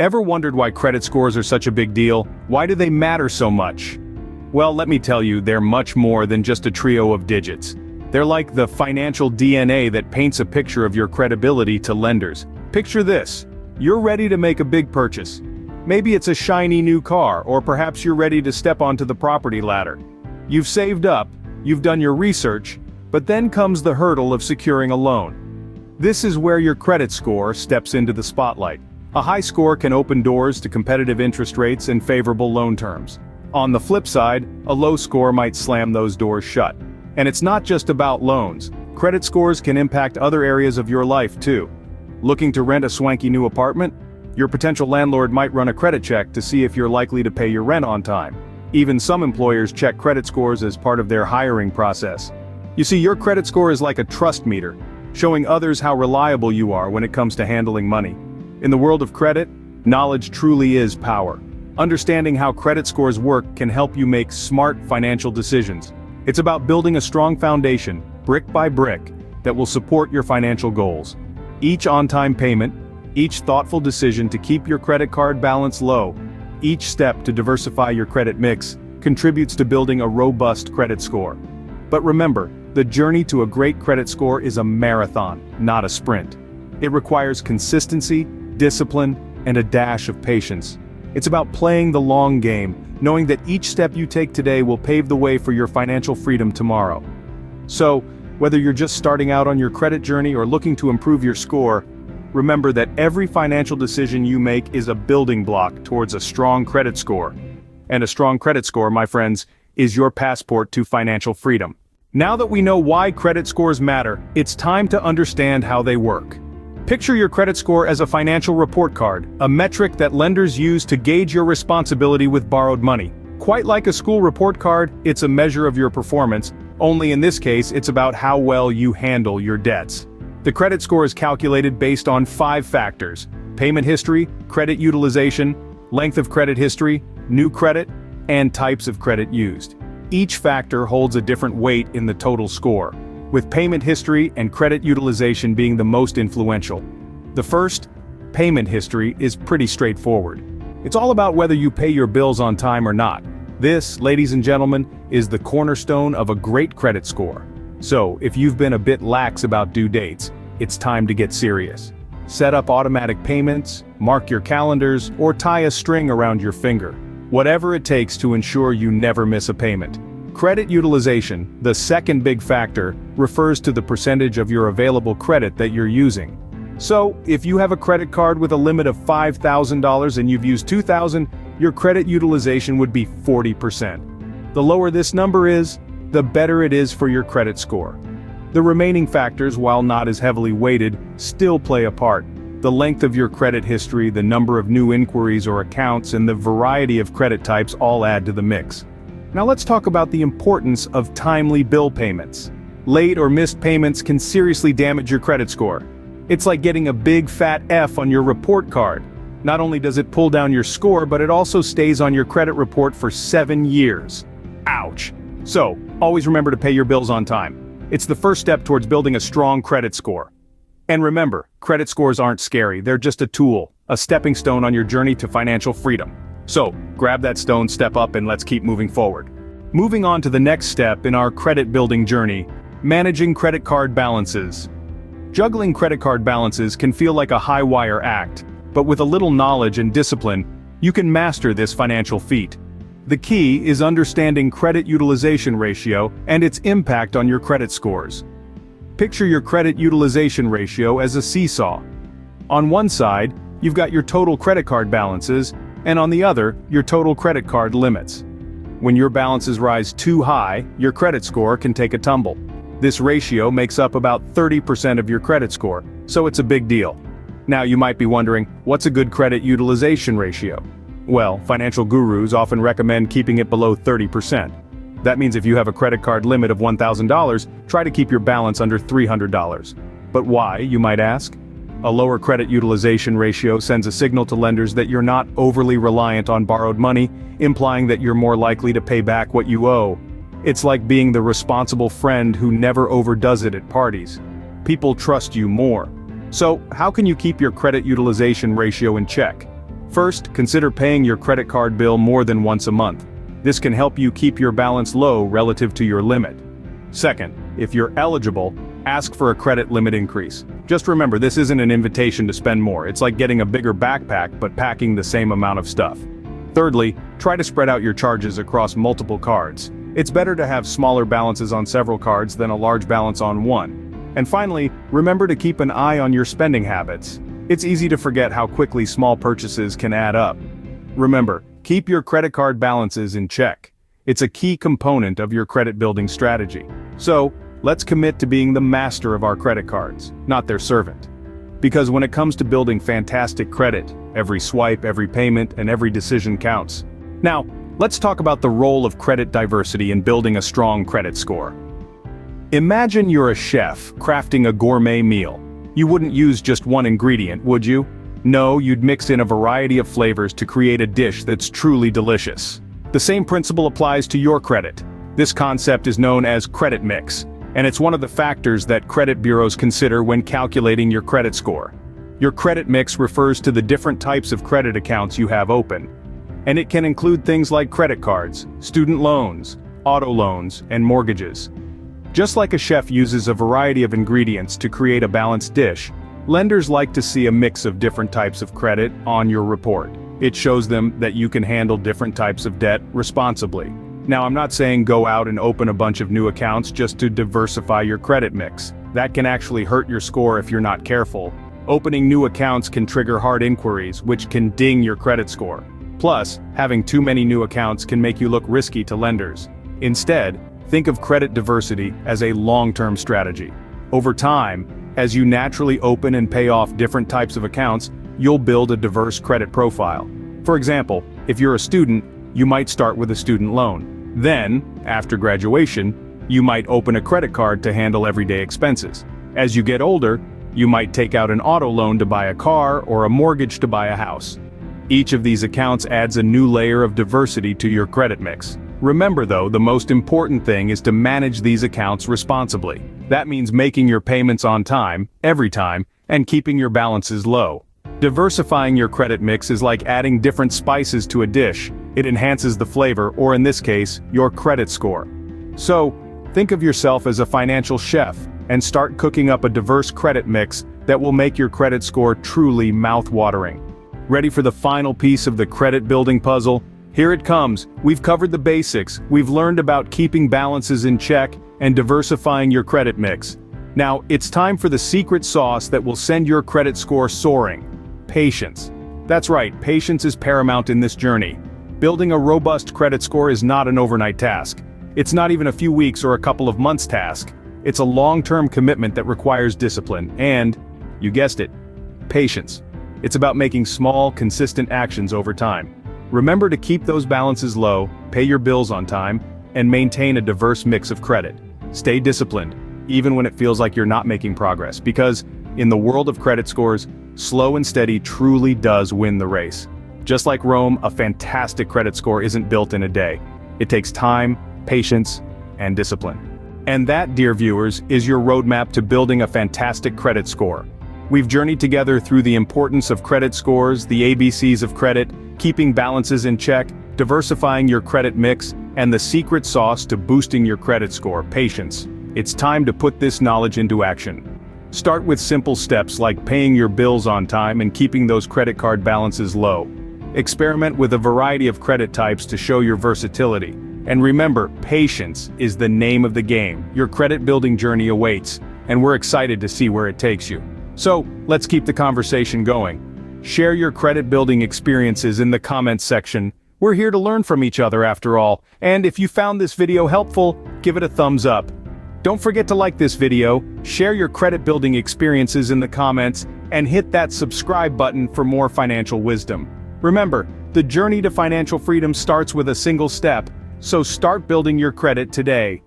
Ever wondered why credit scores are such a big deal? Why do they matter so much? Well, let me tell you, they're much more than just a trio of digits. They're like the financial DNA that paints a picture of your credibility to lenders. Picture this. You're ready to make a big purchase. Maybe it's a shiny new car, or perhaps you're ready to step onto the property ladder. You've saved up, you've done your research, but then comes the hurdle of securing a loan. This is where your credit score steps into the spotlight. A high score can open doors to competitive interest rates and favorable loan terms. On the flip side, a low score might slam those doors shut. And it's not just about loans. Credit scores can impact other areas of your life too. Looking to rent a swanky new apartment? Your potential landlord might run a credit check to see if you're likely to pay your rent on time. Even some employers check credit scores as part of their hiring process. You see, your credit score is like a trust meter, showing others how reliable you are when it comes to handling money. In the world of credit, knowledge truly is power. Understanding how credit scores work can help you make smart financial decisions. It's about building a strong foundation, brick by brick, that will support your financial goals. Each on-time payment, each thoughtful decision to keep your credit card balance low, each step to diversify your credit mix, contributes to building a robust credit score. But remember, the journey to a great credit score is a marathon, not a sprint. It requires consistency, discipline, and a dash of patience. It's about playing the long game, knowing that each step you take today will pave the way for your financial freedom tomorrow. So, whether you're just starting out on your credit journey or looking to improve your score, remember that every financial decision you make is a building block towards a strong credit score. And a strong credit score, my friends, is your passport to financial freedom. Now that we know why credit scores matter, it's time to understand how they work. Picture your credit score as a financial report card, a metric that lenders use to gauge your responsibility with borrowed money. Quite like a school report card, it's a measure of your performance, only in this case it's about how well you handle your debts. The credit score is calculated based on 5 factors: payment history, credit utilization, length of credit history, new credit, and types of credit used. Each factor holds a different weight in the total score, with payment history and credit utilization being the most influential. The first, payment history, is pretty straightforward. It's all about whether you pay your bills on time or not. This, ladies and gentlemen, is the cornerstone of a great credit score. So, if you've been a bit lax about due dates, it's time to get serious. Set up automatic payments, mark your calendars, or tie a string around your finger. Whatever it takes to ensure you never miss a payment. Credit utilization, the second big factor, refers to the percentage of your available credit that you're using. So, if you have a credit card with a limit of $5,000 and you've used $2,000, your credit utilization would be 40%. The lower this number is, the better it is for your credit score. The remaining factors, while not as heavily weighted, still play a part. The length of your credit history, the number of new inquiries or accounts, and the variety of credit types all add to the mix. Now let's talk about the importance of timely bill payments. Late or missed payments can seriously damage your credit score. It's like getting a big fat F on your report card. Not only does it pull down your score, but it also stays on your credit report for 7 years. Ouch! So, always remember to pay your bills on time. It's the first step towards building a strong credit score. And remember, credit scores aren't scary, they're just a tool, a stepping stone on your journey to financial freedom. So, grab that stone, step up, and let's keep moving forward. Moving on to the next step in our credit building journey, managing credit card balances. Juggling credit card balances can feel like a high-wire act, but with a little knowledge and discipline, you can master this financial feat. The key is understanding credit utilization ratio and its impact on your credit scores. Picture your credit utilization ratio as a seesaw. On one side, you've got your total credit card balances, and on the other, your total credit card limits. When your balances rise too high, your credit score can take a tumble. This ratio makes up about 30% of your credit score, so it's a big deal. Now you might be wondering, what's a good credit utilization ratio? Well, financial gurus often recommend keeping it below 30%. That means if you have a credit card limit of $1,000, try to keep your balance under $300. But why, you might ask? A lower credit utilization ratio sends a signal to lenders that you're not overly reliant on borrowed money, implying that you're more likely to pay back what you owe. It's like being the responsible friend who never overdoes it at parties. People trust you more. So, how can you keep your credit utilization ratio in check? First, consider paying your credit card bill more than once a month. This can help you keep your balance low relative to your limit. Second, if you're eligible, ask for a credit limit increase. Just remember, this isn't an invitation to spend more. It's like getting a bigger backpack but packing the same amount of stuff. Thirdly, try to spread out your charges across multiple cards. It's better to have smaller balances on several cards than a large balance on one. And finally, remember to keep an eye on your spending habits. It's easy to forget how quickly small purchases can add up. Remember, keep your credit card balances in check. It's a key component of your credit building strategy. So, let's commit to being the master of our credit cards, not their servant. Because when it comes to building fantastic credit, every swipe, every payment, and every decision counts. Now, let's talk about the role of credit diversity in building a strong credit score. Imagine you're a chef crafting a gourmet meal. You wouldn't use just one ingredient, would you? No, you'd mix in a variety of flavors to create a dish that's truly delicious. The same principle applies to your credit. This concept is known as credit mix, and it's one of the factors that credit bureaus consider when calculating your credit score. Your credit mix refers to the different types of credit accounts you have open, and it can include things like credit cards, student loans, auto loans, and mortgages. Just like a chef uses a variety of ingredients to create a balanced dish, lenders like to see a mix of different types of credit on your report. It shows them that you can handle different types of debt responsibly. Now, I'm not saying go out and open a bunch of new accounts just to diversify your credit mix. That can actually hurt your score if you're not careful. Opening new accounts can trigger hard inquiries, which can ding your credit score. Plus, having too many new accounts can make you look risky to lenders. Instead, think of credit diversity as a long-term strategy. Over time, as you naturally open and pay off different types of accounts, you'll build a diverse credit profile. For example, if you're a student, you might start with a student loan. Then, after graduation, you might open a credit card to handle everyday expenses. As you get older, you might take out an auto loan to buy a car or a mortgage to buy a house. Each of these accounts adds a new layer of diversity to your credit mix. Remember though, the most important thing is to manage these accounts responsibly. That means making your payments on time, every time, and keeping your balances low. Diversifying your credit mix is like adding different spices to a dish. It enhances the flavor, or in this case, your credit score. So, think of yourself as a financial chef, and start cooking up a diverse credit mix that will make your credit score truly mouth-watering. Ready for the final piece of the credit building puzzle? Here it comes. We've covered the basics, we've learned about keeping balances in check, and diversifying your credit mix. Now, it's time for the secret sauce that will send your credit score soaring. Patience. That's right, patience is paramount in this journey. Building a robust credit score is not an overnight task. It's not even a few weeks or a couple of months task. It's a long-term commitment that requires discipline and, you guessed it, patience. It's about making small, consistent actions over time. Remember to keep those balances low, pay your bills on time, and maintain a diverse mix of credit. Stay disciplined, even when it feels like you're not making progress, because, in the world of credit scores, slow and steady truly does win the race. Just like Rome, a fantastic credit score isn't built in a day. It takes time, patience, and discipline. And that, dear viewers, is your roadmap to building a fantastic credit score. We've journeyed together through the importance of credit scores, the ABCs of credit, keeping balances in check, diversifying your credit mix, and the secret sauce to boosting your credit score, patience. It's time to put this knowledge into action. Start with simple steps like paying your bills on time and keeping those credit card balances low. Experiment with a variety of credit types to show your versatility. And remember, patience is the name of the game. Your credit building journey awaits, and we're excited to see where it takes you. So, let's keep the conversation going. Share your credit building experiences in the comments section. We're here to learn from each other after all, and if you found this video helpful, give it a thumbs up. Don't forget to like this video, share your credit building experiences in the comments, and hit that subscribe button for more financial wisdom. Remember, the journey to financial freedom starts with a single step, so start building your credit today.